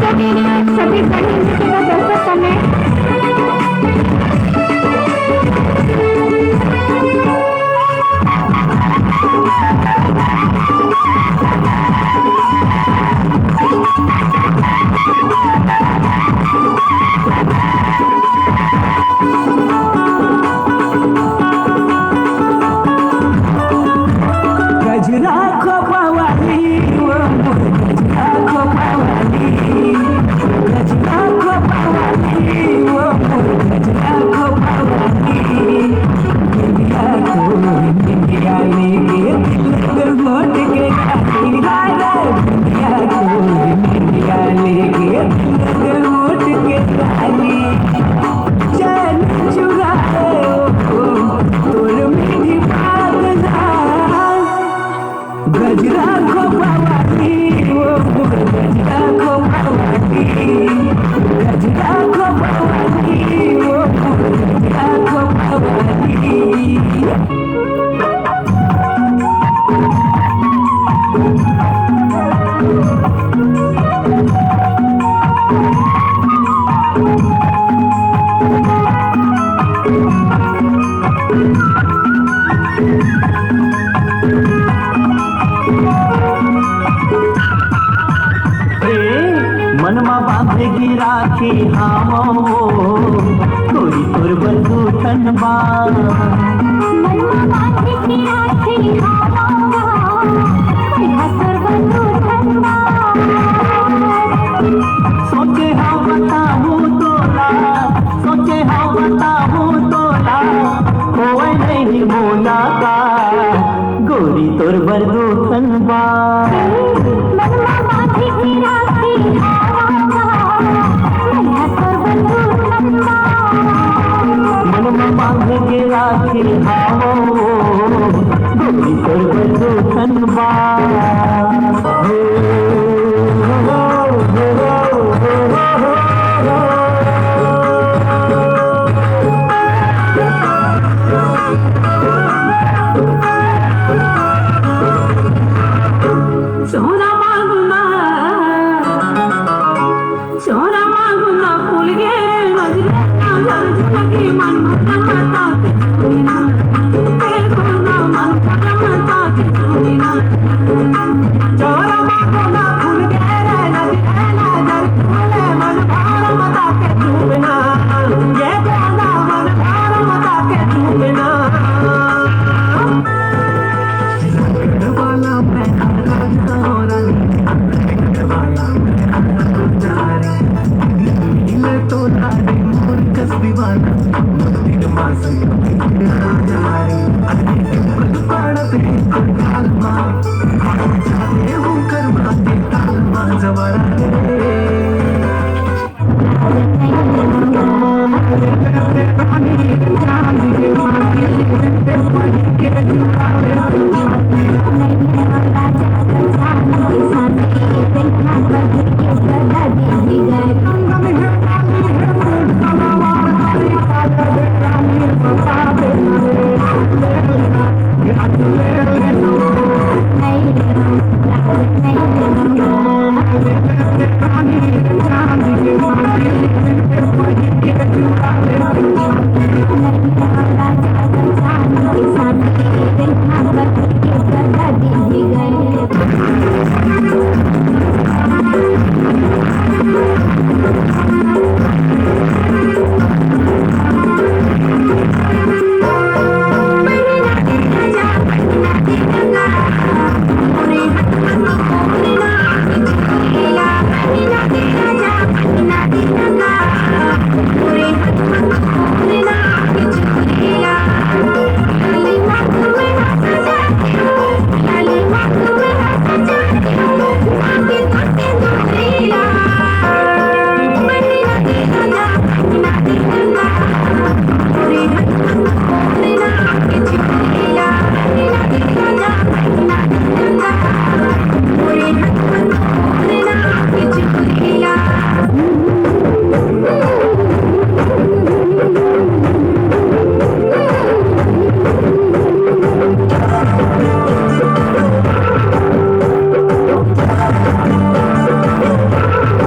सभी बड़ी मुसीबत दोस्तों समय गजरा को पवाली वो गजरा को पवाली गजरा को पवाली वो गजरा को पवाली इंडिया को इंडिया लेके दिल मोट के खाती गाना इंडिया को इंडिया लेके दिल मोट के खाती चल चुराए ओ तोर मीठी पागला गजरा को पवाली वो गजरा को पवाली गजरा को पवाली वो गजरा को पवाली मनमा बांधेगी राखी हामो तोरी तोर बंधु ठनबा मनमा बांधेगी राखी हामो तोर बंधु ठनबा सोचे हाँ बताऊँ तोला सोचे हाँ बताऊँ तोला कोई नहीं बोला का गोरी तोर बंधु ठनबा मनमा बांधेगी राखी मनमा बांध के राखी हाओ गोरी तोर बंधु ठनबा सोना मांगना फूल गे नजरे ना झलकी मन मता के सुना देखो ना मन मता के सुना सोना मांगना फूल गे नजरे ना झलकी मन मता के सुना ये गाना मन मता के सुना वाला मैं तो तारे मोर कस दीवाना दिन मासे जारी पड़ते ताल मार जाते हूँ करवाते ताल मार जवारा नहीं